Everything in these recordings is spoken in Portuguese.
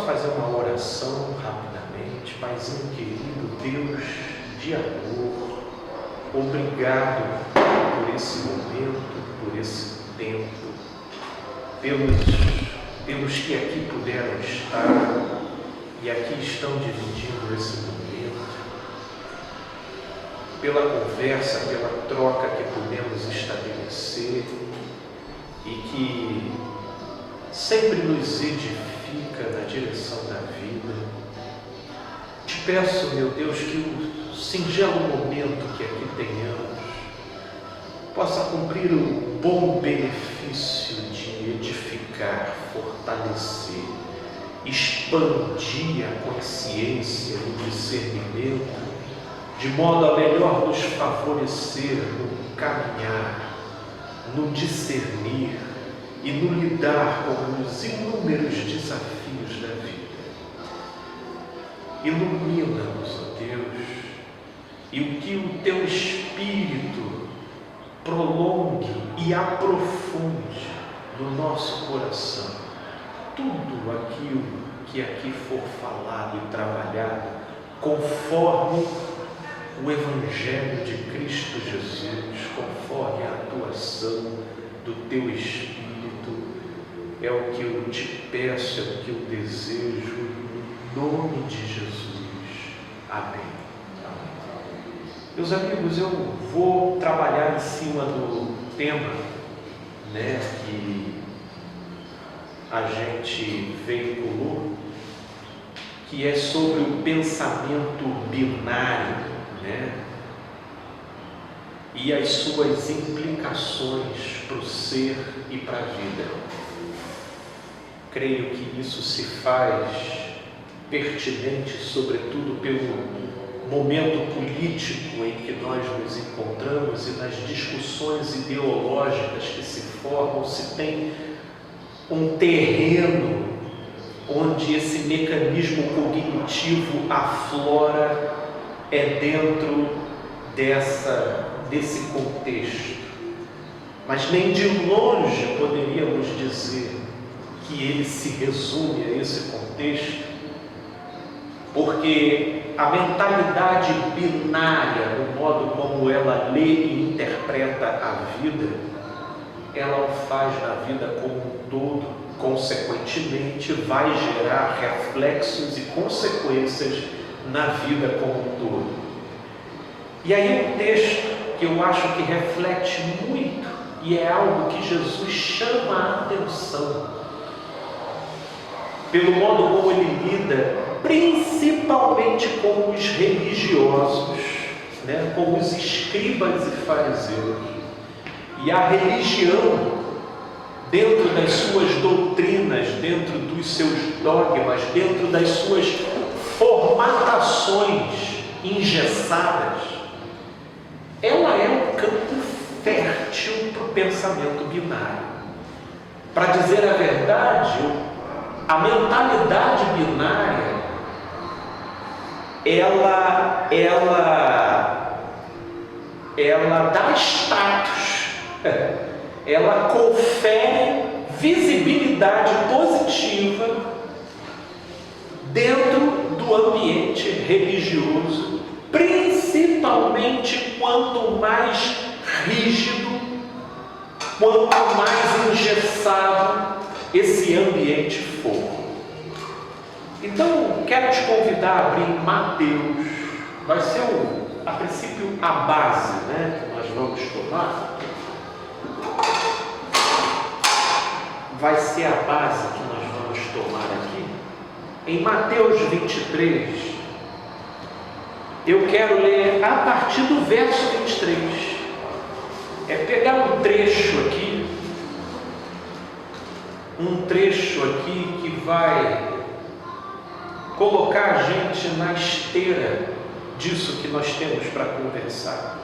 fazer uma oração rapidamente. Paizinho querido, Deus de amor, obrigado por esse momento, por esse tempo, pelos que aqui puderam estar e aqui estão dividindo esse momento, pela conversa, pela troca que podemos estabelecer e que sempre nos edifica na direção da vida. Te peço, meu Deus, que o singelo momento que aqui tenhamos possa cumprir o bom benefício de edificar, fortalecer, expandir a consciência e o discernimento, de modo a melhor nos favorecer no caminhar, no discernir e no lidar com os inúmeros desafios da vida. Ilumina-nos, ó Deus, e o que o Teu Espírito prolongue e aprofunde no nosso coração tudo aquilo que aqui for falado e trabalhado conforme o Evangelho de Cristo Jesus, conforme a atuação do Teu Espírito. É o que eu te peço, é o que eu desejo, no nome de Jesus. Amém. Meus amigos, eu vou trabalhar em cima do tema, que a gente veiculou, que é sobre o pensamento binário, e as suas implicações para o ser e para a vida. Creio que isso se faz pertinente, sobretudo pelo momento político em que nós nos encontramos e nas discussões ideológicas que se formam, se tem um terreno onde esse mecanismo cognitivo aflora, é dentro desse contexto. Mas nem de longe poderíamos dizer que ele se resume a esse contexto, porque a mentalidade binária, no modo como ela lê e interpreta a vida, ela o faz na vida como um todo, consequentemente vai gerar reflexos e consequências na vida como um todo. E aí um texto que eu acho que reflete muito e é algo que Jesus chama a atenção pelo modo como ele lida principalmente com os religiosos, com os escribas e fariseus. E a religião, dentro das suas doutrinas, dentro dos seus dogmas, dentro das suas formatações engessadas, ela é um campo fértil para o pensamento binário. Para dizer a verdade, a mentalidade binária, ela dá status, ela confere visibilidade positiva dentro do ambiente religioso, principalmente quanto mais rígido, quanto mais engessado esse ambiente for. Então, quero te convidar a abrir Mateus. Vai ser, a princípio, a base, que nós vamos tomar. Vai ser a base que nós vamos tomar aqui. Em Mateus 23, eu quero ler a partir do verso 23. É pegar um trecho aqui que vai colocar a gente na esteira disso que nós temos para conversar.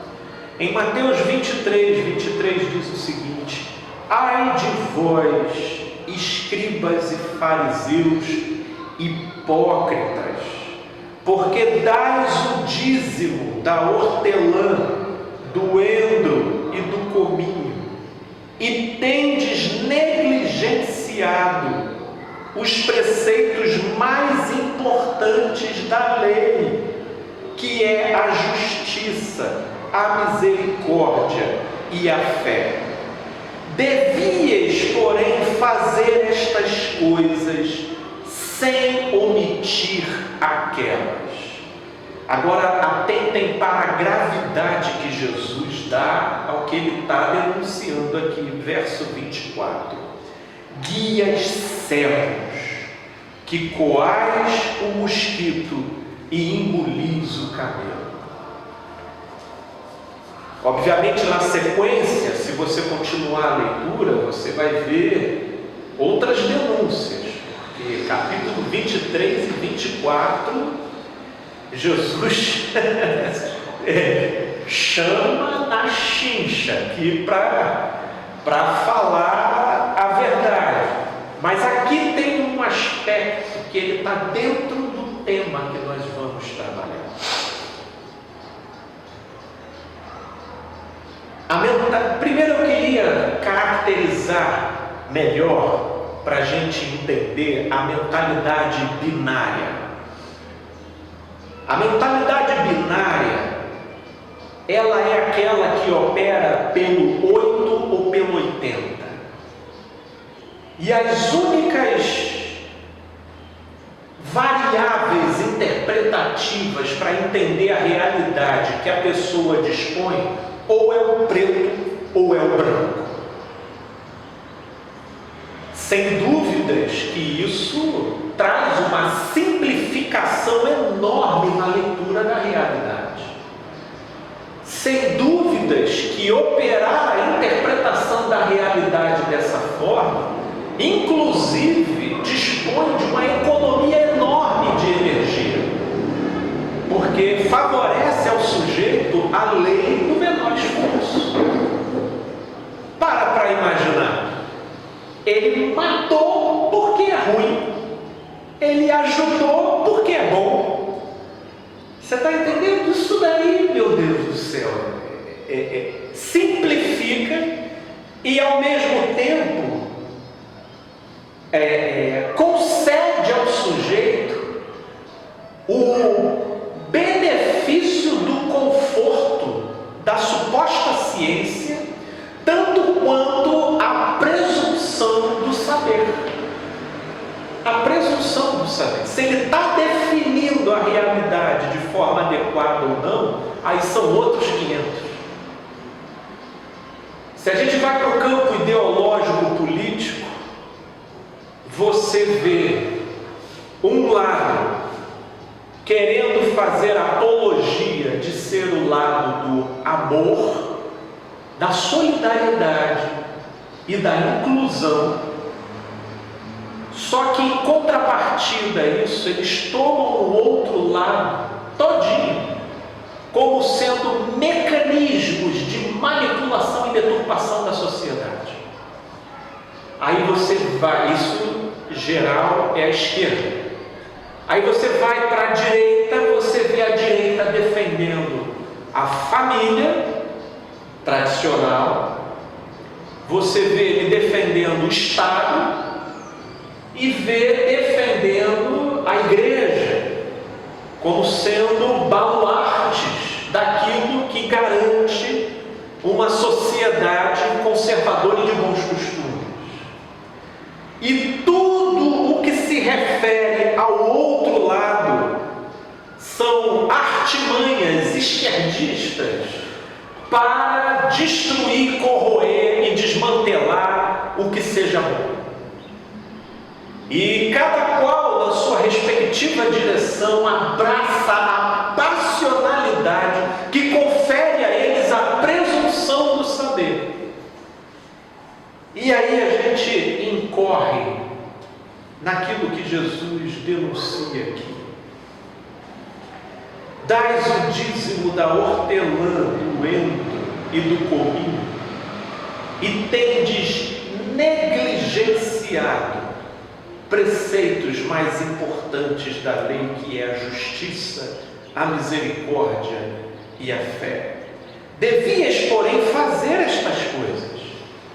Em Mateus 23 diz o seguinte: ai de vós, escribas e fariseus hipócritas, porque dais o dízimo da hortelã, do endro e do cominho, e tendes negligenciado os preceitos mais importantes da lei, que é a justiça, a misericórdia e a fé. Devias, porém, fazer estas coisas sem omitir aquelas. Agora atentem para a gravidade que Jesus dá ao que ele está denunciando aqui, verso 24. Guias cegos, que coais o mosquito e engolis o camelo. Obviamente, na sequência, se você continuar a leitura, você vai ver outras denúncias, porque capítulo 23 e 24, Jesus chama na chincha aqui para falar a verdade. Mas aqui tem um aspecto que ele está dentro do tema que nós vamos trabalhar. Primeiro eu queria caracterizar melhor, para a gente entender a mentalidade binária. A mentalidade binária, ela é aquela que opera pelo 8 ou pelo 80. E as únicas variáveis interpretativas para entender a realidade que a pessoa dispõe, ou é o preto ou é o branco. Sem dúvidas que isso traz uma simplificação enorme na leitura da realidade. Sem dúvidas que operar a interpretação da realidade dessa forma, inclusive, dispõe de uma economia enorme de energia, porque favorece ao sujeito a lei do menor esforço. Para imaginar. Ele matou porque é ruim. Ele ajudou porque é bom. Você está entendendo? Isso daí, meu Deus do céu, simplifica e ao mesmo tempo concede ao sujeito o benefício do conforto da suposta ciência, tanto quanto a presunção do saber. A presunção do saber. Se ele está definindo a realidade de forma adequada ou não, aí são outros 500. Se a gente vai para o campo ideológico político, você vê um lado querendo fazer apologia de ser o lado do amor, da solidariedade e da inclusão. Só que em contrapartida a isso, eles tomam o outro lado todinho como sendo mecanismos de manipulação e deturpação da sociedade. Aí você vai, isso geral é a esquerda. Aí você vai para a direita, você vê a direita defendendo a família tradicional, você vê ele defendendo o Estado e vê defendendo a igreja como sendo baluartes daquilo que garante uma sociedade conservadora e de bons costumes. E tudo o que se refere ao outro lado são artimanhas esquerdistas para destruir, corroer e desmantelar o que seja bom. E cada qual, na sua respectiva direção, abraça a passionalidade que confere a eles a presunção do saber. E aí a gente incorre naquilo que Jesus denuncia aqui. Dais o dízimo da hortelã, do endo e do cominho, e tendes negligenciado preceitos mais importantes da lei, que é a justiça, a misericórdia e a fé. Devias, porém, fazer estas coisas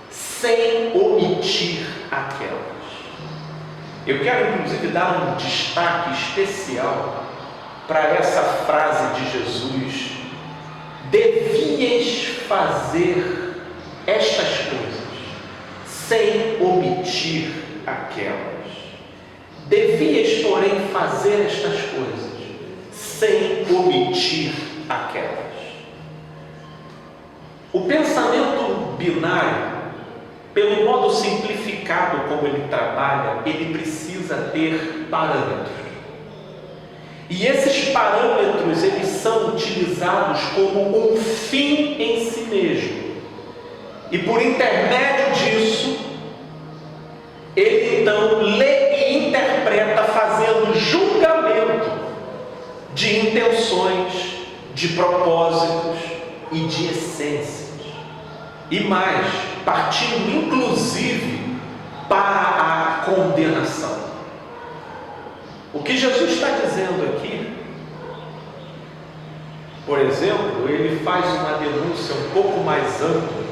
sem omitir aquelas. Eu quero inclusive dar um destaque especial para essa frase de Jesus: devias fazer estas coisas sem omitir aquelas. Devias, porém, fazer estas coisas sem omitir aquelas. O pensamento binário, pelo modo simplificado como ele trabalha, ele precisa ter parâmetros. E esses parâmetros, eles são utilizados como um fim em si mesmo. E por intermédio disso, ele então lê e interpreta, fazendo julgamento de intenções, de propósitos e de essências. E mais, partindo inclusive para a condenação. O que Jesus está dizendo aqui, por exemplo, ele faz uma denúncia um pouco mais ampla.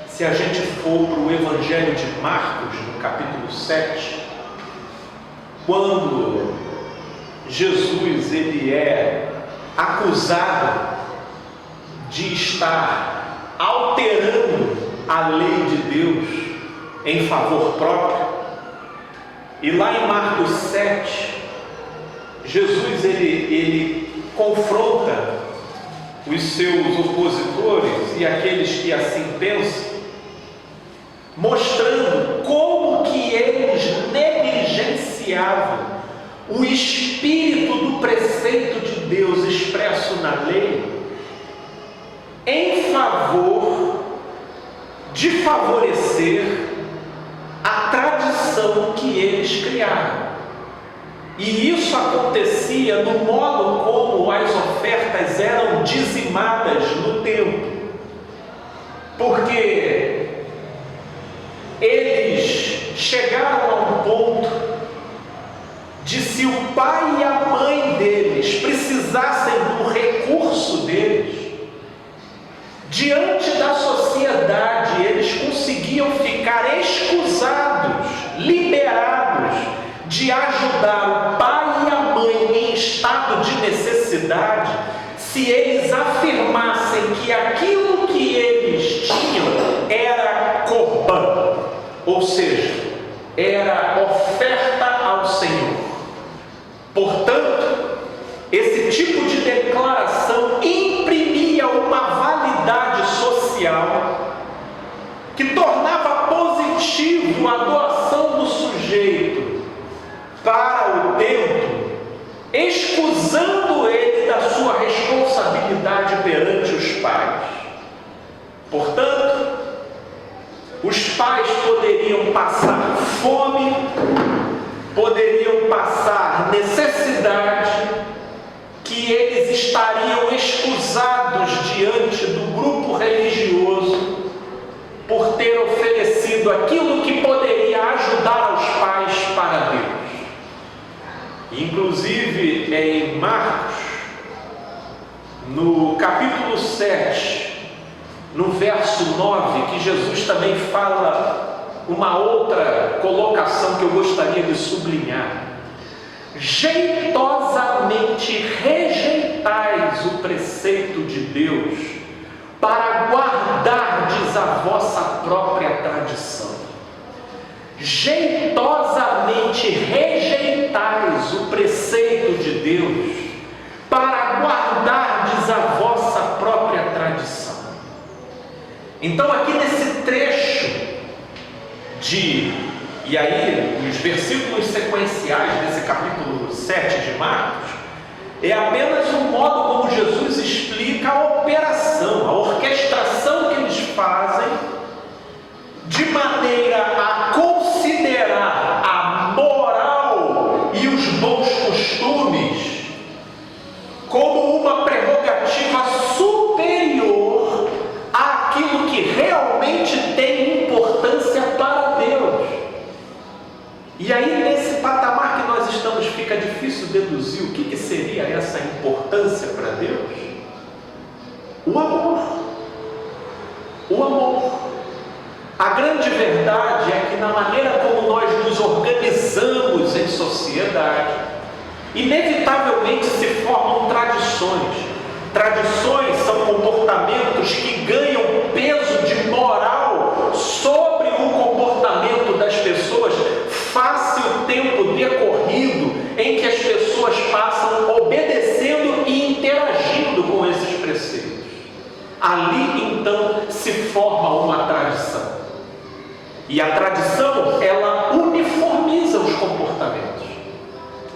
Se a gente for para o Evangelho de Marcos, no capítulo 7, quando Jesus ele é acusado de estar alterando a lei de Deus em favor próprio, e lá em Marcos 7, Jesus ele confronta os seus opositores e aqueles que assim pensam, mostrando como que eles negligenciavam o espírito do preceito de Deus expresso na lei em favor de favorecer a tradição que eles criaram. E isso acontecia no modo como as ofertas eram dizimadas no templo, porque eles chegaram a um ponto de, se o pai e a mãe deles precisassem do recurso deles, diante da sociedade eles conseguiam ficar escusados, liberados de ajudar o pai e a mãe em estado de necessidade, se eles afirmassem que aquilo que eles tinham era corban, ou seja, era oferta ao Senhor. Portanto, esse tipo de declaração imprimia uma validade social que tornava positivo a doação do sujeito para o templo, excusando ele da sua responsabilidade perante os pais. Portanto, os pais poderiam passar fome, poderiam passar necessidade, que eles estariam escusados diante do grupo religioso por ter oferecido aquilo que poderia ajudar os pais para Deus. Inclusive em Marcos, no capítulo 7, no verso 9, que Jesus também fala uma outra colocação que eu gostaria de sublinhar: jeitosamente rejeitais o preceito de Deus para guardardes a vossa própria tradição. Jeitosamente rejeitais o preceito de Deus para guardardes a vossa própria tradição. Então, aqui nesse trecho e aí os versículos sequenciais desse capítulo 7 de Marcos, é apenas um modo como Jesus explica a operação, a orquestração que eles fazem, de maneira a considerar a moral e os bons costumes como uma prerrogativa superior àquilo que realmente tem importância para Deus. E aí, nesse patamar que nós estamos, fica difícil deduzir o que seria essa importância para Deus. O amor. O amor. A grande verdade é que, na maneira como nós nos organizamos em sociedade, inevitavelmente se formam tradições. Tradições são comportamentos que ganham peso de moral sobre o comportamento das pessoas face o tempo decorrido em que as pessoas passam obedecendo e interagindo com esses preceitos. Ali então se forma uma tradição. E a tradição, ela uniformiza os comportamentos.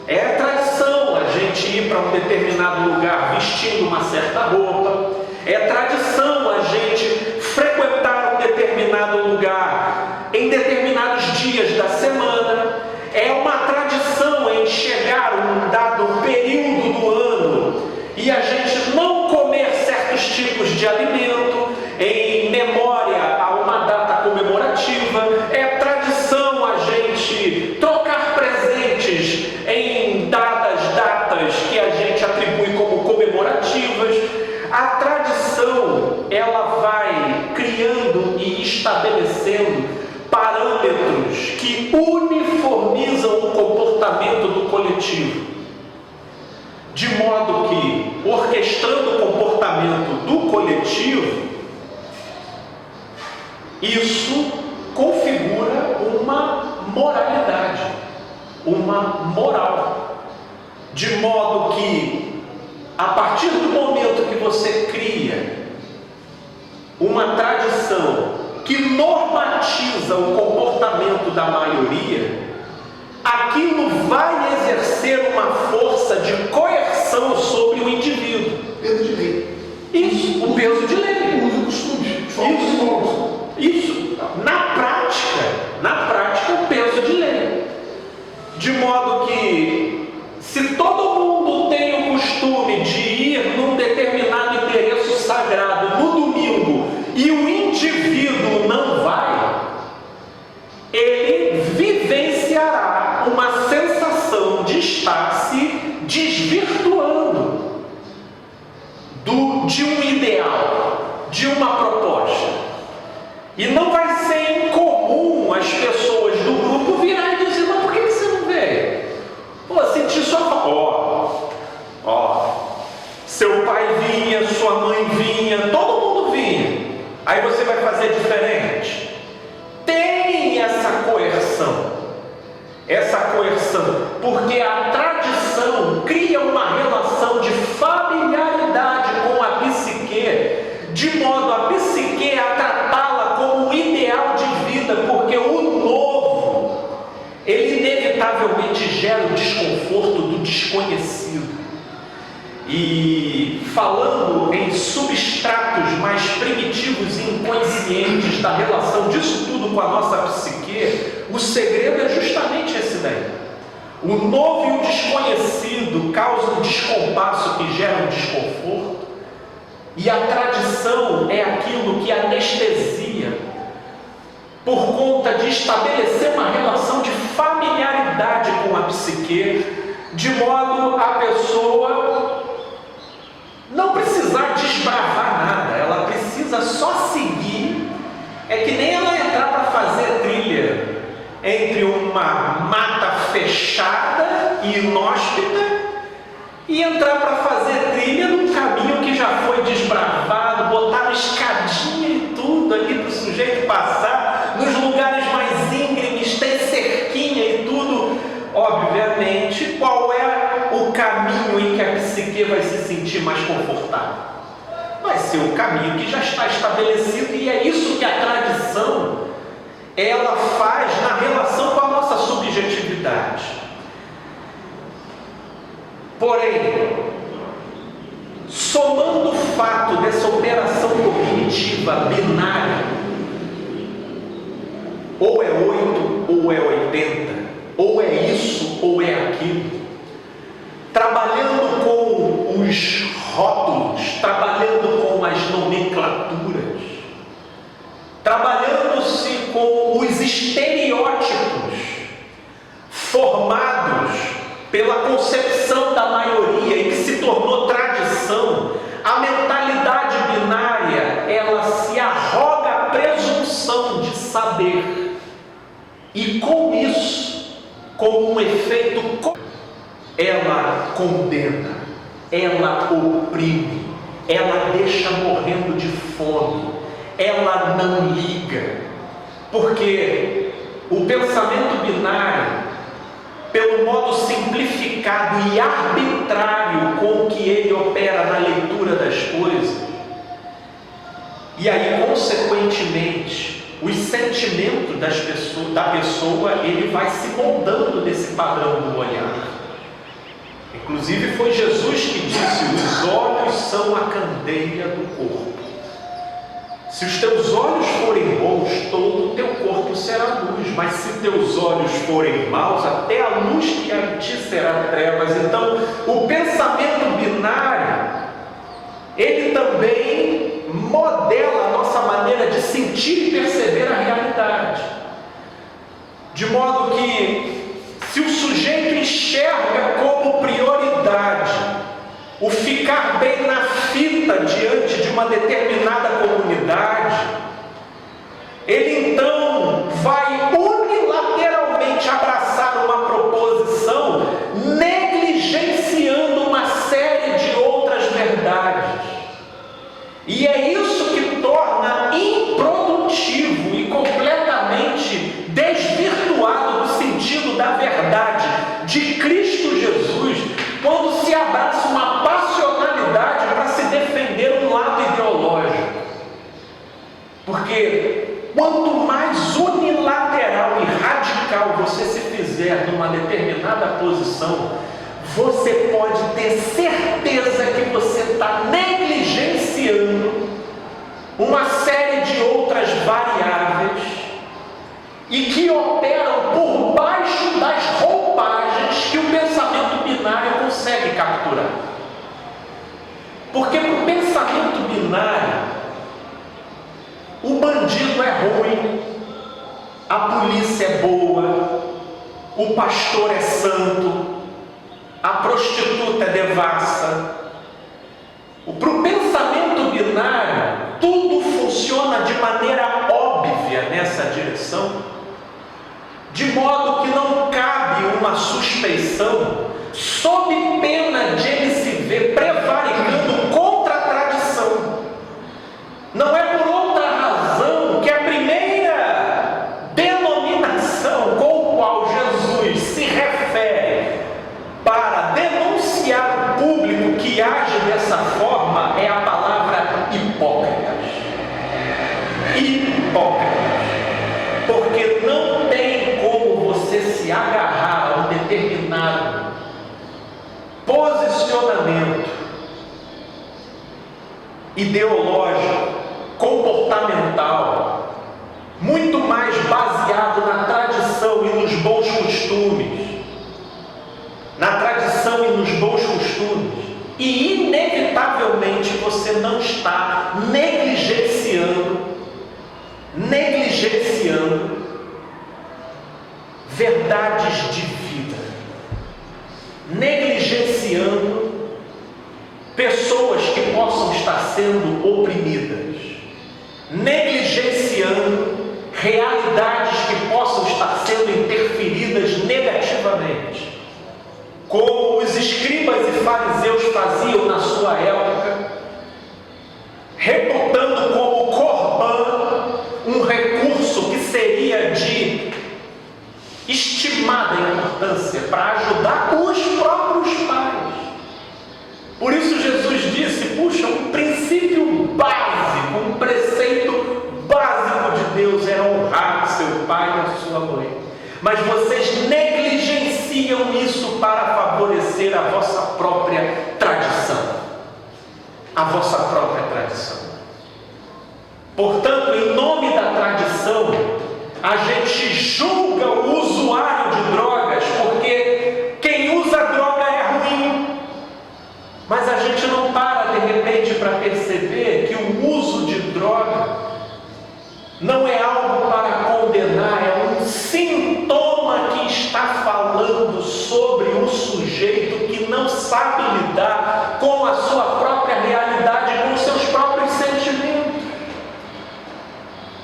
É tradição a gente ir para um determinado lugar vestindo uma certa roupa. É tradição a gente frequentar um determinado lugar em determinados dias da semana. É uma tradição em chegar um dado período do ano e a gente não comer certos tipos de alimento em memória a uma data comemorativa. É tradição a gente trocar presentes em dadas que a gente atribui como comemorativas. A tradição, ela vai criando e estabelecendo parâmetros que uniformizam o comportamento do coletivo, de modo que, orquestrando o comportamento do coletivo, isso configura uma moralidade, uma moral. De modo que, a partir do momento que você cria uma tradição que normatiza o comportamento da maioria, aquilo vai exercer uma força de coerção sobre o indivíduo. Peso de lei. Isso, o peso de lei. O uso do costume. Isso. Na prática, o peso de lei. De modo que, se todo mundo tem o costume de ir num determinado endereço sagrado no domingo e o indivíduo não vai, ele vivenciará uma sensação de estar se desvirtuando de um ideal, de uma proposta. E não vai ser incomum as pessoas do grupo virarem e dizer: mas por que você não veio? Pô, senti sua falta. Seu pai vinha, sua mãe vinha, todo mundo vinha. Aí você vai fazer diferente? Tem essa coerção, porque a tradição cria uma relação de familiaridade com a psique, de modo a psique a tratá-la como um ideal de vida, porque o novo, ele inevitavelmente gera o desconforto do desconhecido. E falando em substratos mais primitivos e inconscientes da relação disso tudo com a nossa psique, o segredo é justamente esse daí. O novo e o desconhecido causam um descompasso que gera um desconforto, e a tradição é aquilo que anestesia por conta de estabelecer uma relação de familiaridade com a psique, de modo a pessoa não precisar desbravar nada, ela precisa só seguir. É que nem ela entrar para fazer trilha entre uma mata fechada e inóspita e entrar para fazer trilha num caminho que já foi desbravado, botar escadinha e tudo ali para o sujeito passar, nos lugares mais íngremes, tem cerquinha e tudo. Obviamente, qual é o caminho em que a psique vai se sentir mais confortável? Vai ser o caminho que já está estabelecido, e é isso que a tradição ela faz na relação com a nossa subjetividade. Porém, somando o fato dessa operação cognitiva binária, ou é 8 ou é 80, ou é isso ou é aquilo, trabalhando com os rótulos, trabalhando com as nomenclaturas, trabalhando-se com os estereótipos formados pela concepção da maioria e que se tornou tradição, a mentalidade binária, ela se arroga a presunção de saber, e com isso como um efeito, ela condena, ela oprime, ela deixa morrendo de fome, ela não liga, porque o pensamento binário, pelo modo simplificado e arbitrário com que ele opera na leitura das coisas, e aí, consequentemente, os sentimentos da pessoa, ele vai se moldando nesse padrão do olhar. Inclusive foi Jesus que disse: os olhos são a candeia do corpo. Se os teus olhos forem bons, todo o teu corpo será luz, mas se teus olhos forem maus, até a luz que há em ti será trevas. Então, o pensamento binário, ele também modela a nossa maneira de sentir e perceber a realidade. De modo que, se o sujeito enxerga como prioridade o ficar bem na fita diante de uma determinada comunidade, ele então vai unilateralmente abraçar uma proposição, negligenciando uma série de outras verdades. E é isso que torna improdutivo e completamente desvirtuado o sentido da verdade de Cristo Jesus, quando se abraça uma passionalidade para se defender um lado ideológico. Porque quanto mais unilateral e radical você se fizer numa determinada posição, você pode ter certeza que você está negligenciando uma série de outras variáveis e que operam por baixo das roupagens que o pensamento binário consegue capturar. Porque para o pensamento binário, o bandido é ruim, a polícia é boa, o pastor é santo, a prostituta é devassa. Para o pensamento binário, tudo funciona de maneira óbvia nessa direção, de modo que não cabe uma suspeição, sob pena de ele se ver prevaricando contra a tradição. Não é por outra razão que a primeira denominação com a qual Jesus se refere para denunciar o público que age dessa forma é a palavra hipócritas. Hipócritas. Porque não tem como você se agarrar a um determinado posicionamento ideológico, comportamental, muito mais baseado na tradição e nos bons costumes, e inevitavelmente você não está negligenciando verdades de vida, negligenciando pessoas que possam estar sendo oprimidas, negligenciando realidades que possam estar sendo interferidas negativamente, como os escribas e fariseus faziam na sua época, reputando como corban um recurso que seria de estimada importância para ajudar os próprios pais. Por isso Jesus disse: puxa, um princípio básico, um preceito básico de Deus é honrar seu pai e a sua mãe. Mas vocês negligenciam isso para favorecer a vossa própria tradição. A vossa própria tradição. Portanto, em nome da tradição, a gente julga o usuário de drogas, porque quem usa droga é ruim. Mas a gente não para de repente para perceber que o uso de droga não é algo para condenar, é um sintoma que está falando sobre um sujeito que não sabe lidar com a sua própria realidade, com os seus próprios sentimentos.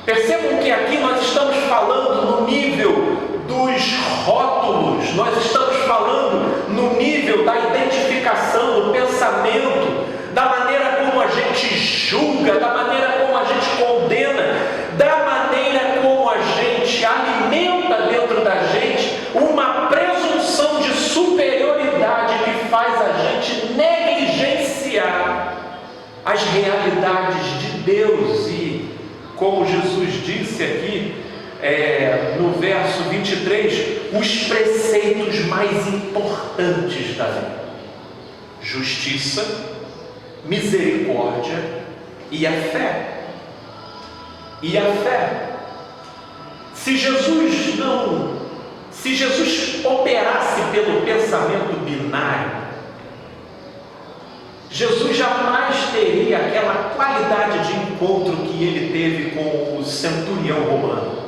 Percebam que aqui nós estamos falando no nível dos rótulos, como Jesus disse aqui no verso 23, os preceitos mais importantes da lei: justiça, misericórdia e a fé. E a fé. Se Jesus operasse pelo pensamento binário, Jesus jamais teria aquela qualidade de encontro que ele teve com o centurião romano.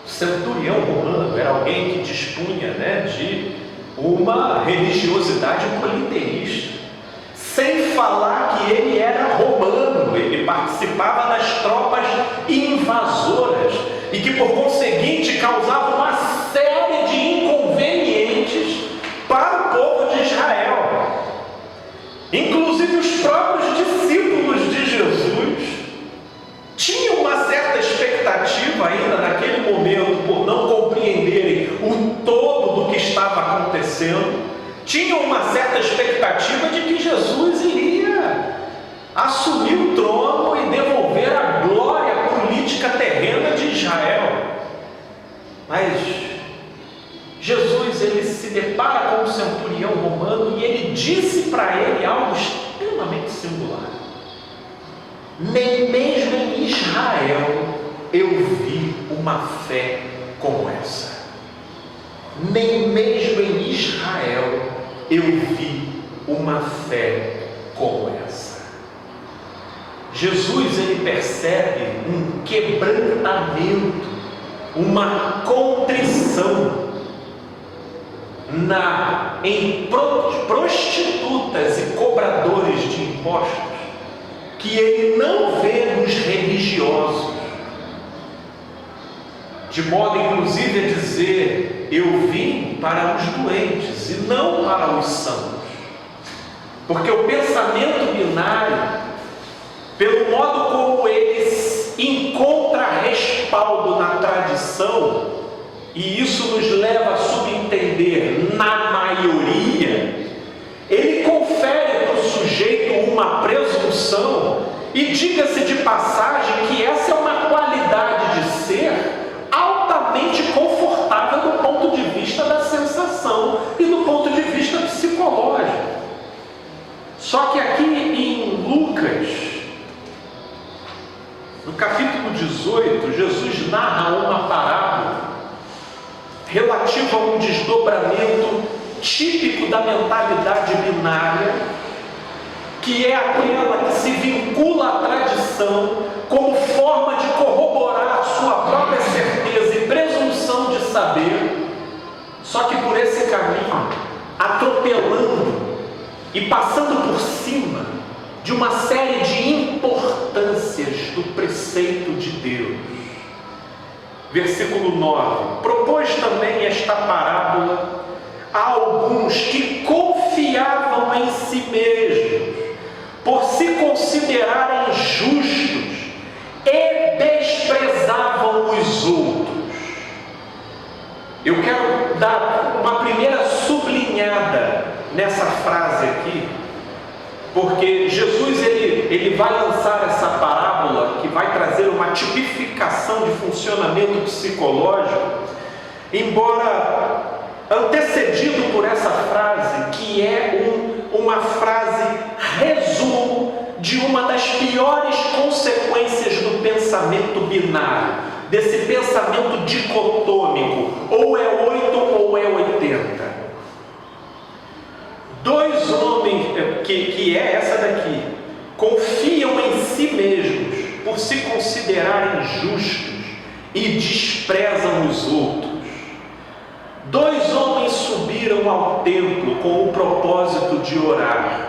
O centurião romano era alguém que dispunha, de uma religiosidade politeísta, sem falar que ele era romano, ele participava das tropas invasoras e que, por conseguinte, causava uma série de inconvenientes para o povo de Israel. Inclusive os próprios discípulos de Jesus tinham uma certa expectativa ainda naquele momento, por não compreenderem o todo do que estava acontecendo, tinham uma certa expectativa de que Jesus iria assumir o trono e devolver a glória política terrena de Israel. Mas Jesus, ele se depara com o centurião romano e ele disse para ele algo extremamente singular: nem mesmo em Israel eu vi uma fé como essa. Nem mesmo em Israel eu vi uma fé como essa. Jesus, ele percebe um quebrantamento, uma contrição em prostitutas e cobradores de impostos, que ele não vê nos religiosos, de modo inclusive a dizer: eu vim para os doentes e não para os sãos. Porque o pensamento binário, pelo modo como ele encontra respaldo na tradição, e isso nos leva a subentender na maioria, ele confere para o sujeito uma presunção, e diga-se de passagem que essa é uma qualidade de ser altamente confortável do ponto de vista da sensação e do ponto de vista psicológico. Só que aqui em Lucas, no capítulo 18, Jesus narra uma parábola relativa a um desdobramento típico da mentalidade binária, que é aquela que se vincula à tradição como forma de corroborar a sua própria certeza e presunção de saber, só que por esse caminho, atropelando e passando por cima de uma série de importâncias do preceito de Deus. Versículo 9: propôs também esta parábola a alguns que confiavam em si mesmos, por se considerarem justos, e desprezavam os outros. Eu quero dar uma primeira sublinhada nessa frase aqui, porque Jesus ele vai lançar essa parábola que vai trazer uma tipificação de funcionamento psicológico, embora antecedido por essa frase, que é uma frase resumo de uma das piores consequências do pensamento binário, desse pensamento dicotômico, ou é 8 ou é 80. Dois homens, que é essa daqui, confiam em si mesmos por se considerarem justos e desprezam os outros. Dois homens subiram ao templo com o propósito de orar,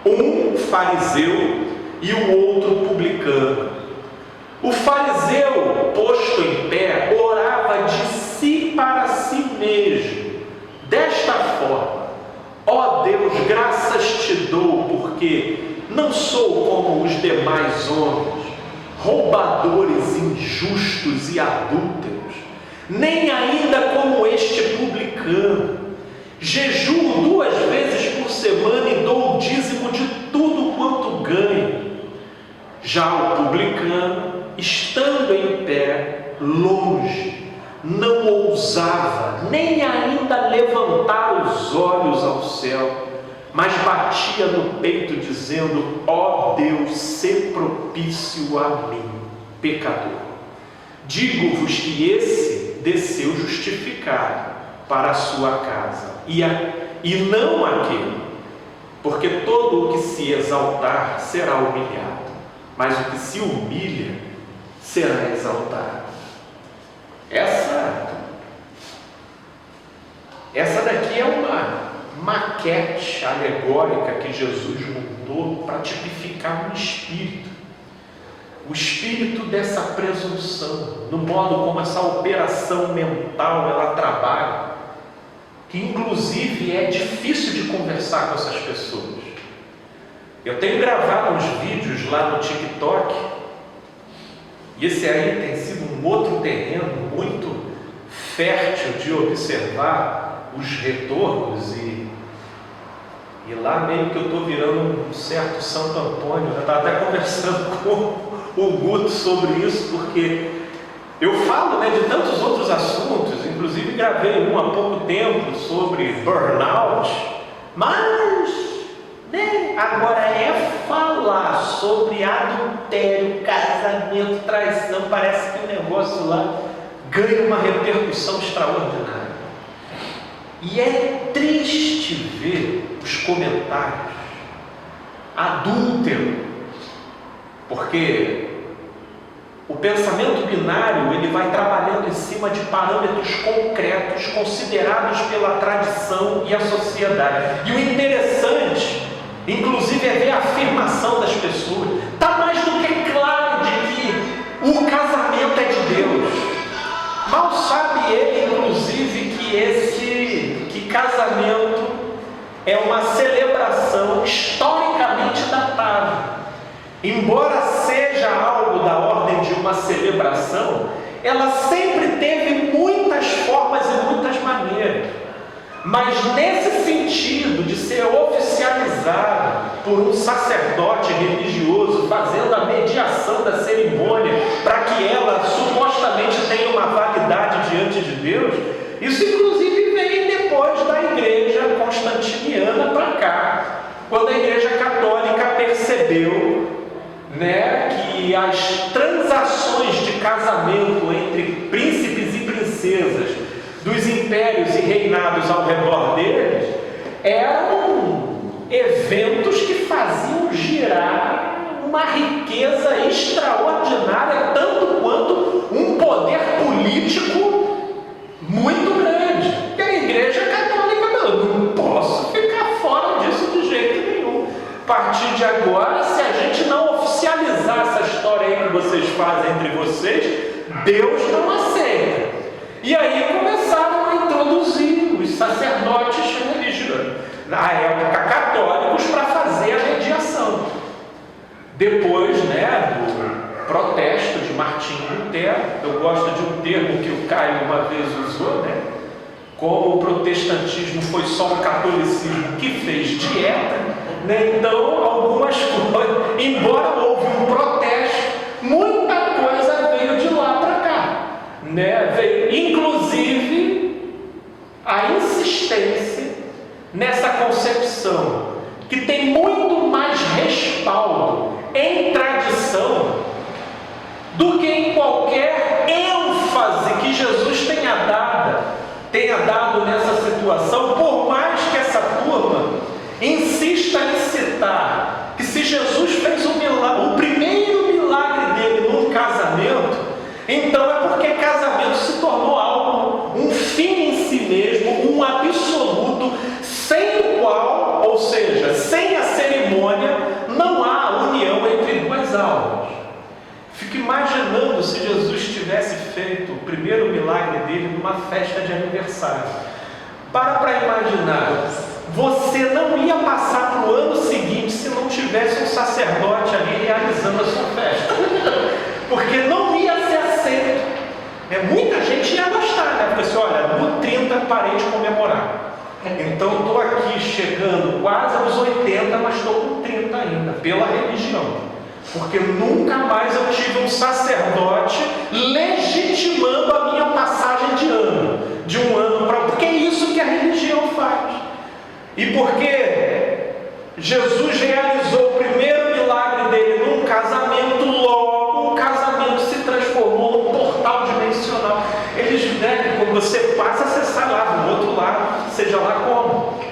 um fariseu e o outro publicano. O fariseu, posto em pé, orava de si para si mesmo, desta forma: ó Deus, graças te dou, porque não sou como os demais homens, roubadores, injustos e adúlteros, nem ainda como este publicano. Jejuo 2 vezes por semana e dou o dízimo de tudo quanto ganho. Já o publicano estando em pé, longe, não ousava nem ainda levantar os olhos ao céu, mas batia no peito dizendo: ó Deus, sê propício a mim, pecador. Digo-vos que esse desceu justificado para a sua casa, e não aquele, porque todo o que se exaltar será humilhado, mas o que se humilha será exaltado. Essa daqui é uma maquete alegórica que Jesus montou para tipificar um espírito. O espírito dessa presunção, no modo como essa operação mental ela trabalha, que inclusive é difícil de conversar com essas pessoas. Eu tenho gravado uns vídeos lá no TikTok, e esse aí tem sido um outro terreno muito fértil de observar os retornos, e lá meio que eu estou virando um certo Santo Antônio. Eu estava até conversando com o Guto sobre isso, porque eu falo, de tantos outros assuntos, inclusive gravei há pouco tempo sobre burnout, mas agora é falar sobre adultério, casamento, traição, parece que o negócio lá ganha uma repercussão extraordinária. E é triste ver os comentários: adúltero, porque o pensamento binário ele vai trabalhando em cima de parâmetros concretos considerados pela tradição e a sociedade. E o interessante, inclusive, é ver a afirmação das pessoas. Está mais do que claro de que o casamento é de Deus. Mal sabe ele, inclusive, que casamento é uma celebração historicamente datável. Embora seja algo da ordem de uma celebração, ela sempre teve muitas formas e muitas maneiras. Mas nesse sentido de ser oficializada por um sacerdote religioso, fazendo a mediação da cerimônia para que ela supostamente tenha uma validade diante de Deus, isso inclusive vem depois da igreja constantiniana para cá, quando a igreja católica percebeu que as transações de casamento entre príncipes e princesas dos impérios e reinados ao redor deles eram eventos que faziam girar uma riqueza extraordinária, tanto quanto um poder político muito grande. E a igreja católica não posso ficar fora disso de jeito nenhum. A partir de agora, se a gente não oficializar essa história aí que vocês fazem entre vocês, Deus não aceita. E aí começaram a introduzir os sacerdotes religiosos, na época católicos, para fazer a mediação. Depois do protesto de Martinho Lutero, eu gosto de um termo que o Caio uma vez usou, como o protestantismo foi só um catolicismo que fez dieta, então algumas coisas, embora houve um protesto, muita coisa veio de lá para cá, veio inclusive a insistência nessa concepção que tem muito mais respaldo em tradição do que em qualquer ênfase que Jesus tenha dado nessa situação, por mais que essa turma insista em citar que se Jesus fez o primeiro milagre dele num casamento, então é porque casamento se tornou algo, um fim em si mesmo, um absoluto, sem o qual, ou seja, sem a cerimônia, não há união entre duas almas. Fico imaginando se Jesus tivesse feito o primeiro milagre dele numa festa de aniversário. Para imaginar, você não ia passar para o ano seguinte se não tivesse um sacerdote ali realizando a sua festa, porque não ia ser aceito. Muita gente ia gostar, porque assim, olha, no 30 parei de comemorar. Então estou aqui chegando quase aos 80, mas estou com 30 ainda, pela religião. porque nunca mais eu tive um sacerdote legitimando a minha passagem de ano, de um ano para outro, porque é isso que a religião faz. E porque Jesus realizou o primeiro milagre dele num casamento, logo o casamento se transformou num portal dimensional. Eles, quando você passa, você sai lá do outro lado, seja lá como.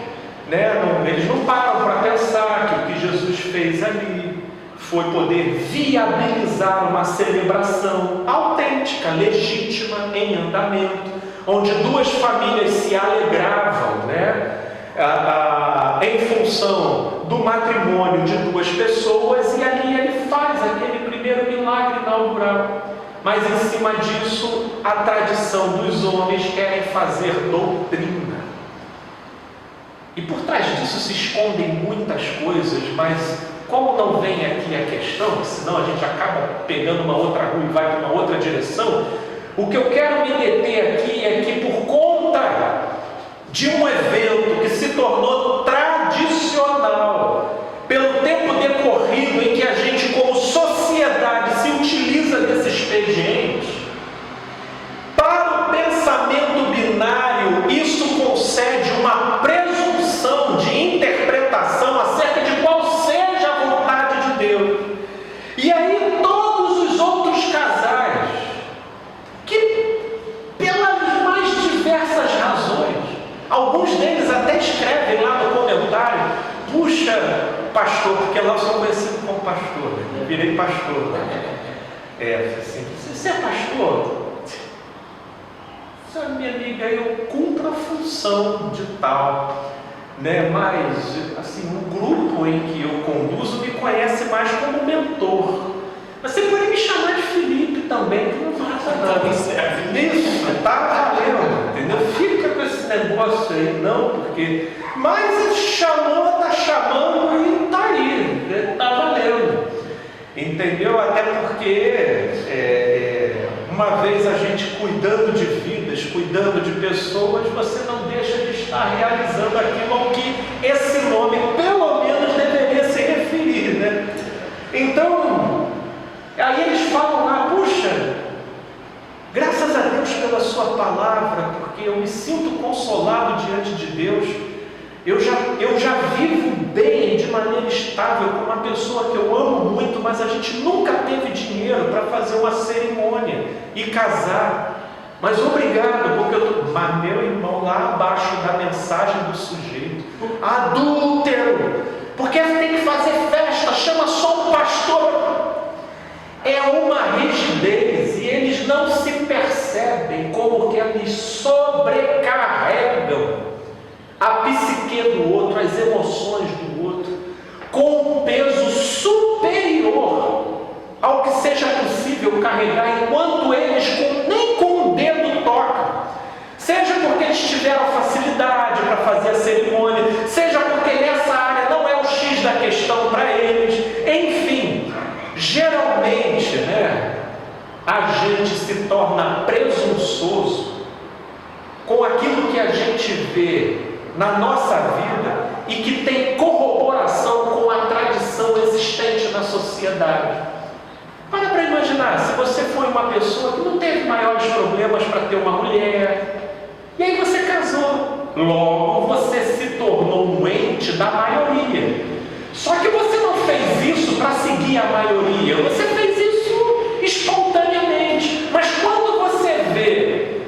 Eles não param para pensar que o que Jesus fez ali foi poder viabilizar uma celebração autêntica, legítima, em andamento, onde duas famílias se alegravam, em função do matrimônio de duas pessoas, e ali ele faz aquele primeiro milagre inaugural. Mas em cima disso, a tradição dos homens querem fazer doutrina. E por trás disso se escondem muitas coisas, mas como não vem aqui a questão, senão a gente acaba pegando uma outra rua e vai para uma outra direção, o que eu quero me deter aqui é que por conta de um evento que se tornou tradicional, pelo tempo decorrido em que a gente como sociedade se utiliza desse expediente, para o pensamento binário isso concede uma presunção de interpretação acerca de qual seja a vontade de Deus. E aí todos os outros casais, que pelas mais diversas razões, alguns deles até escrevem lá no comentário: puxa, pastor, porque lá eu sou conhecido como pastor, eu virei pastor. Assim, você é pastor? Minha amiga, eu cumpro a função de tal, mas assim, o grupo em que eu conduzo me conhece mais como mentor. Você pode me chamar de Felipe também, que não faça nada. Isso, tá valendo, entendeu? Fica com esse negócio aí, não, porque. Mas chamou, tá chamando e tá aí, tá valendo. Entendeu? Até porque uma vez a gente cuidando de vidas, cuidando de pessoas, você não deixa de estar realizando aquilo ao que esse nome pelo menos deveria se referir, Então, aí eles falam lá: puxa, graças a Deus pela sua palavra, porque eu me sinto consolado diante de Deus. Eu já vivo bem, de maneira estável, com uma pessoa que eu amo muito, mas a gente nunca teve dinheiro para fazer uma cerimônia e casar. Mas obrigado, porque mas meu irmão, lá abaixo da mensagem do sujeito: adúltero, porque tem que fazer festa, chama só um pastor. É uma rigidez, e eles não se percebem como que eles sobrecarregam a psique do outro, as emoções do outro, com um peso superior ao que seja possível carregar, enquanto eles nem com o dedo tocam. Seja porque eles tiveram facilidade para fazer a cerimônia, seja porque nessa área não é o X da questão para eles. Enfim, geralmente, a gente se torna presunçoso com aquilo que a gente vê na nossa vida e que tem corroboração com a tradição existente na sociedade. Para imaginar, se você foi uma pessoa que não teve maiores problemas para ter uma mulher, e aí você casou, logo você se tornou um ente da maioria. Só que você não fez isso para seguir a maioria, você fez isso espontaneamente. Mas quando você vê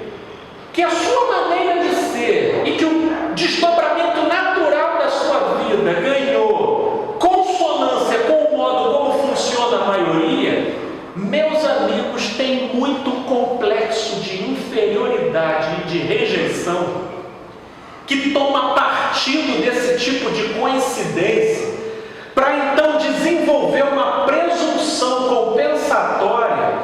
que a sua maneira de ser e que o desdobramento natural da sua vida ganhou consonância com o modo como funciona a maioria, meus amigos, tem muito complexo de inferioridade e de rejeição que toma partido desse tipo de coincidência para então desenvolver uma presunção compensatória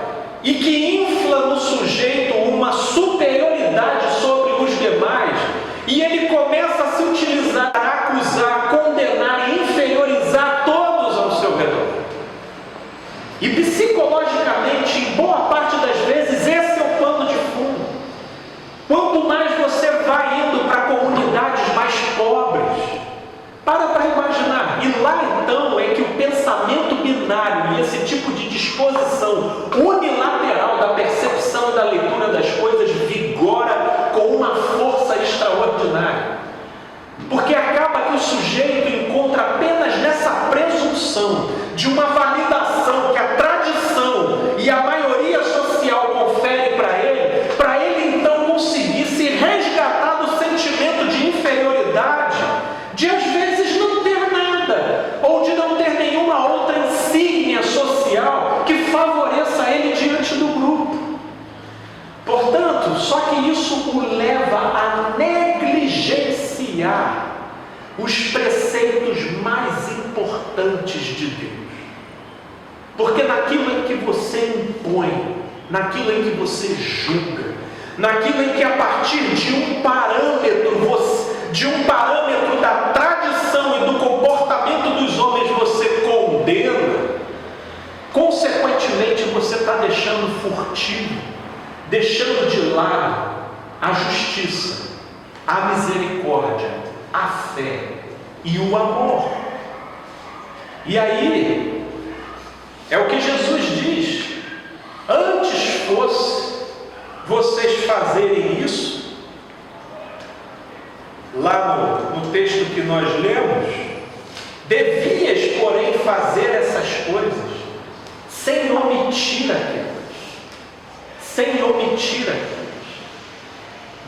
e que infla no sujeito uma superioridade sobre os demais, e ele começa a se utilizar, a acusar, a condenar e inferiorizar todos ao seu redor. E psicologicamente, em boa parte das vezes, esse é o pano de fundo. Quanto mais você vai indo para comunidades mais pobres, para imaginar, e lá então é que o pensamento binário extraordinário e esse tipo de disposição unilateral da percepção e da leitura das coisas vigora com uma força extraordinária. Porque acaba que o sujeito encontra apenas nessa presunção de uma validação que a tradição e a maioria social confere para ele então conseguir se resgatar do sentimento de inferioridade, de às vezes não ter nada, ou de não ter nenhuma outra insígnia social que favoreça ele diante do grupo. Portanto, só que isso o leva a negligenciar os preceitos mais importantes de Deus. Porque naquilo em que você impõe, naquilo em que você julga, naquilo em que a partir de um parâmetro da tradição e do comportamento dos homens você condena, consequentemente você está deixando furtivo, deixando de lado a justiça, a misericórdia, a fé e o amor. E aí, é o que Jesus diz: antes fosse vocês fazerem isso, lá no texto que nós lemos, devias, porém, fazer essas coisas sem omitir aquelas. Sem omitir aquelas.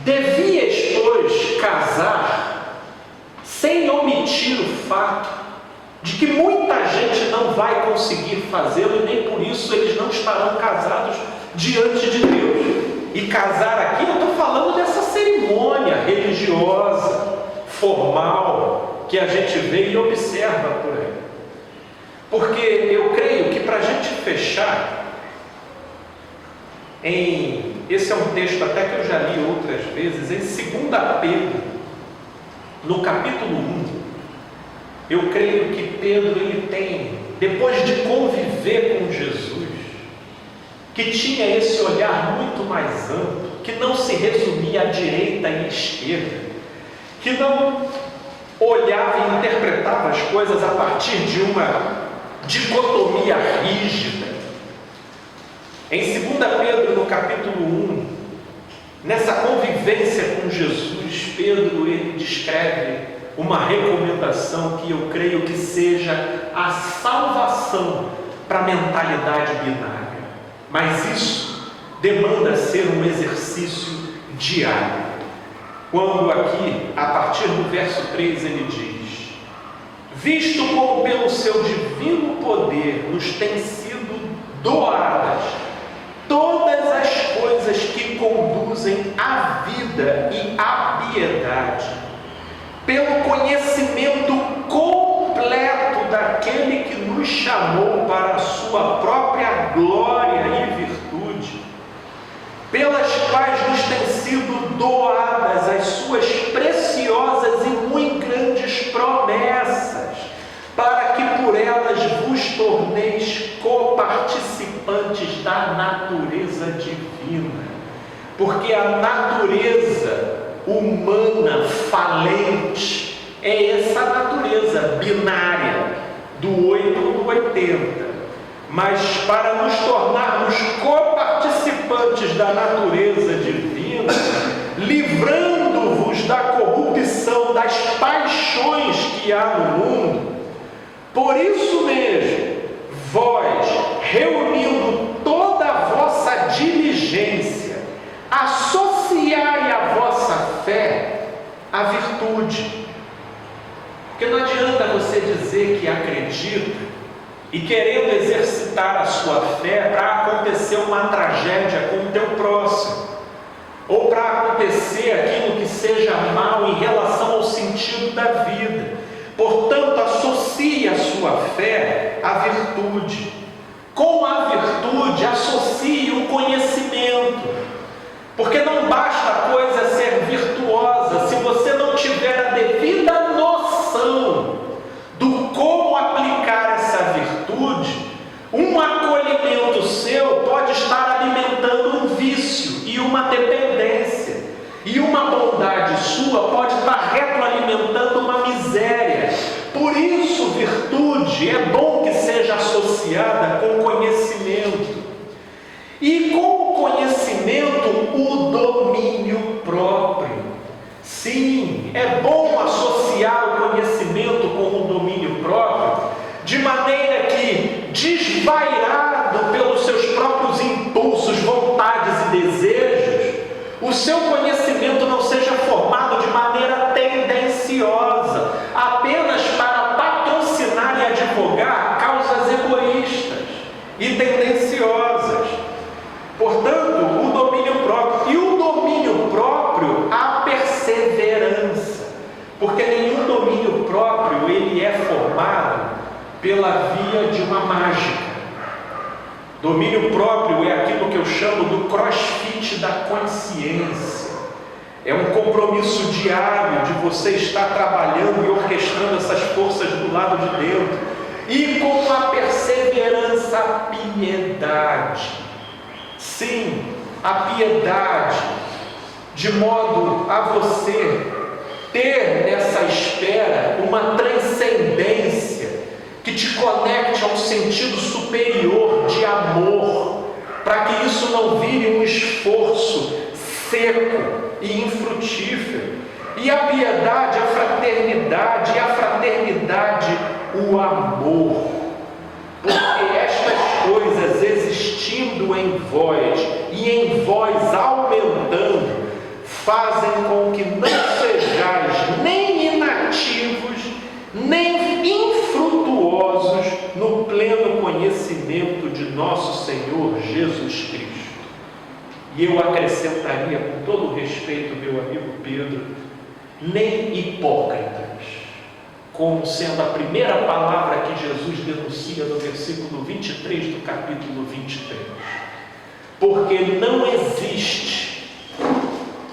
Devias, pois, casar sem omitir o fato de que muita gente não vai conseguir fazê-lo e nem por isso eles não estarão casados diante de Deus. E casar aqui, eu estou falando dessa cerimônia religiosa, formal, que a gente vê e observa por aí. Porque eu creio que para a gente fechar, esse é um texto até que eu já li outras vezes, em 2 Pedro, no capítulo 1, eu creio que Pedro ele tem, depois de conviver com Jesus, que tinha esse olhar muito mais amplo, que não se resumia à direita e à esquerda, que não olhava e interpretava as coisas a partir de uma dicotomia rígida. Em 2 Pedro, no capítulo 1, nessa convivência com Jesus, Pedro ele descreve uma recomendação que eu creio que seja a salvação para a mentalidade binária. Mas isso demanda ser um exercício diário. Quando aqui, a partir do verso 3, ele diz: visto como pelo seu divino poder nos têm sido doadas todas as coisas que conduzem à vida e à piedade, pelo conhecimento completo daquele que nos chamou para a sua própria glória e virtude, pelas quais nos têm sido doadas as suas preciosas e muito grandes promessas, para que por elas vos torneis coparticipantes da natureza divina. Porque a natureza humana falente é essa natureza binária, do 8 ou do 80. Mas para nos tornarmos coparticipantes da natureza divina, livrando-vos da corrupção das paixões que há no mundo, por isso mesmo, vós, reunindo toda a vossa diligência, associai a vossa fé à virtude. Porque não adianta você dizer que acredita e querendo exercitar a sua fé para acontecer uma tragédia com o teu próximo, ou para acontecer aquilo que seja mal em relação ao sentido da vida. Portanto, associe a sua fé à virtude. Com a virtude, associe o conhecimento. Porque não basta a coisa ser virtuosa se você não tiver a devida noção do como aplicar essa virtude. Um acolhimento seu pode estar alimentando um vício e uma dependência, e uma bondade sua pode estar retroalimentando uma miséria. Por isso, virtude é bom que seja associada associada com conhecimento. E com o conhecimento, o domínio próprio. Sim, é bom associar o conhecimento com o domínio próprio, de maneira que, desvairado pelos seus próprios impulsos, vontades e desejos, o seu conhecimento não seja formado de maneira tendenciosa, apenas para patrocinar e advogar causas egoístas e tendenciosas. Portanto, o domínio próprio. E o domínio próprio, a perseverança. Porque nenhum domínio próprio, ele é formado pela via de uma mágica. Domínio próprio é aquilo que eu chamo do crossfit da consciência. É um compromisso diário de você estar trabalhando e orquestrando essas forças do lado de dentro. E com a perseverança, a piedade. Sim, a piedade, de modo a você ter nessa espera uma transcendência que te conecte a um sentido superior de amor, para que isso não vire um esforço seco e infrutífero. E a piedade, a fraternidade, e a fraternidade, o amor. Porque estas coisas existindo em vós e em vós aumentando, fazem com que não sejais nem inativos, nem infrutuosos no pleno conhecimento de nosso Senhor Jesus Cristo. E eu acrescentaria, com todo o respeito, meu amigo Pedro, nem hipócritas, como sendo a primeira palavra que Jesus denuncia no versículo 23 do capítulo 23. Porque não existe,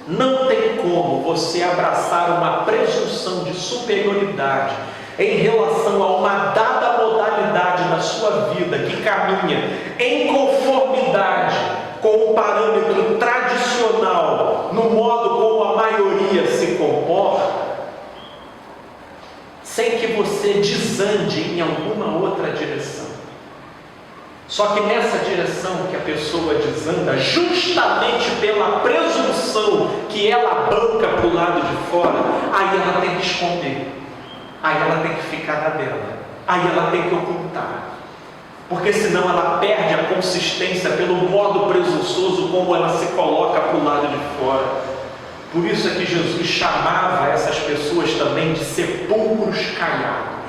não tem como você abraçar uma presunção de superioridade em relação a uma dada modalidade da sua vida que caminha em conformidade com o parâmetro tradicional, no modo como a maioria se comporta, sem que você desande em alguma outra direção. Só que nessa direção que a pessoa desanda, justamente pela presunção que ela banca para o lado de fora, aí ela tem que esconder, aí ela tem que ficar na dela, aí ela tem que ocultar, porque senão ela perde a consistência pelo modo presunçoso como ela se coloca para o lado de fora. Por isso é que Jesus chamava essas pessoas também de sepulcros caiados.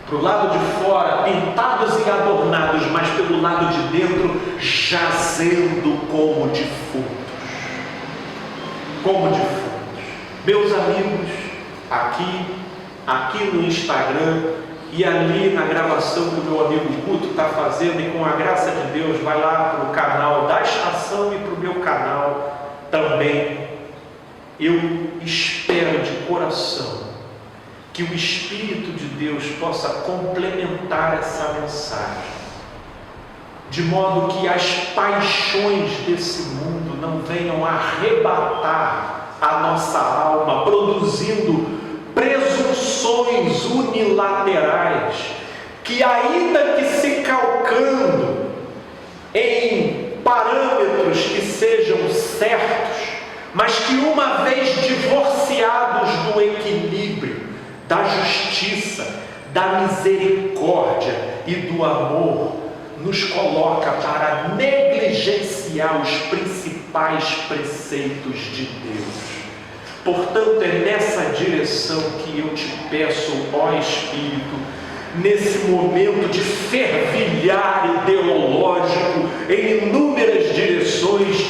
Para o lado de fora, pintados e adornados, mas pelo lado de dentro, jazendo como defuntos. Como defuntos. Meus amigos, aqui no Instagram e ali na gravação que o meu amigo Guto está fazendo, e com a graça de Deus, vai lá para o canal da estação e para o meu canal também. Eu espero de coração que o Espírito de Deus possa complementar essa mensagem, de modo que as paixões desse mundo não venham arrebatar a nossa alma, produzindo presunções unilaterais, que ainda que se calcando em parâmetros que sejam certos, mas que uma vez divorciados do equilíbrio, da justiça, da misericórdia e do amor, nos coloca para negligenciar os principais preceitos de Deus. Portanto, é nessa direção que eu te peço, ó Espírito, nesse momento de fervilhar ideológico em inúmeras direções,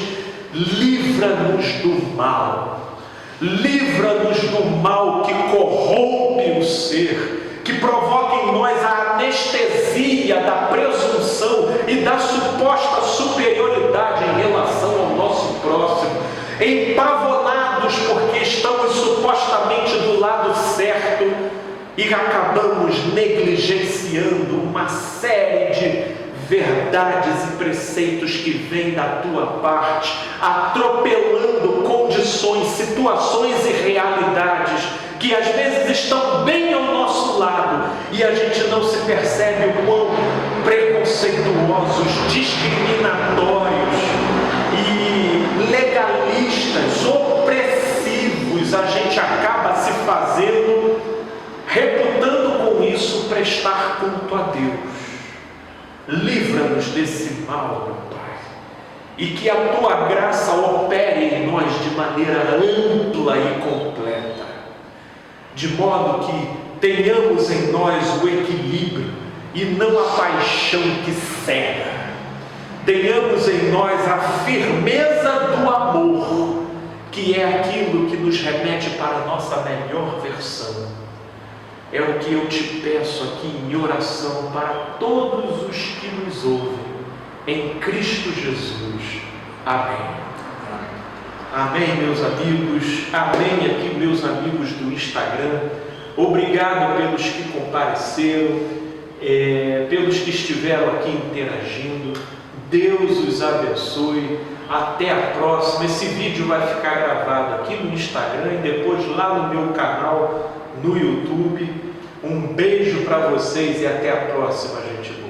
livra-nos do mal. Livra-nos do mal que corrompe o ser, que provoca em nós a anestesia da presunção e da suposta superioridade em relação ao nosso próximo, empavonados porque estamos supostamente do lado certo e acabamos negligenciando uma série de verdades e preceitos que vêm da tua parte, atropelando condições, situações e realidades que às vezes estão bem ao nosso lado e a gente não se percebe o quão preconceituosos, discriminatórios e legalistas, opressivos, a gente acaba se fazendo, reputando com isso prestar culto a Deus. Livra-nos desse mal, meu Pai, e que a Tua graça opere em nós de maneira ampla e completa, de modo que tenhamos em nós o equilíbrio e não a paixão que cega. Tenhamos em nós a firmeza do amor, que é aquilo que nos remete para a nossa melhor versão. É o que eu te peço aqui em oração para todos os que nos ouvem, em Cristo Jesus. Amém. Amém, meus amigos. Amém aqui, meus amigos do Instagram. Obrigado pelos que compareceram, pelos que estiveram aqui interagindo. Deus os abençoe. Até a próxima. Esse vídeo vai ficar gravado aqui no Instagram e depois lá no meu canal no YouTube. Um beijo para vocês e até a próxima, gente boa.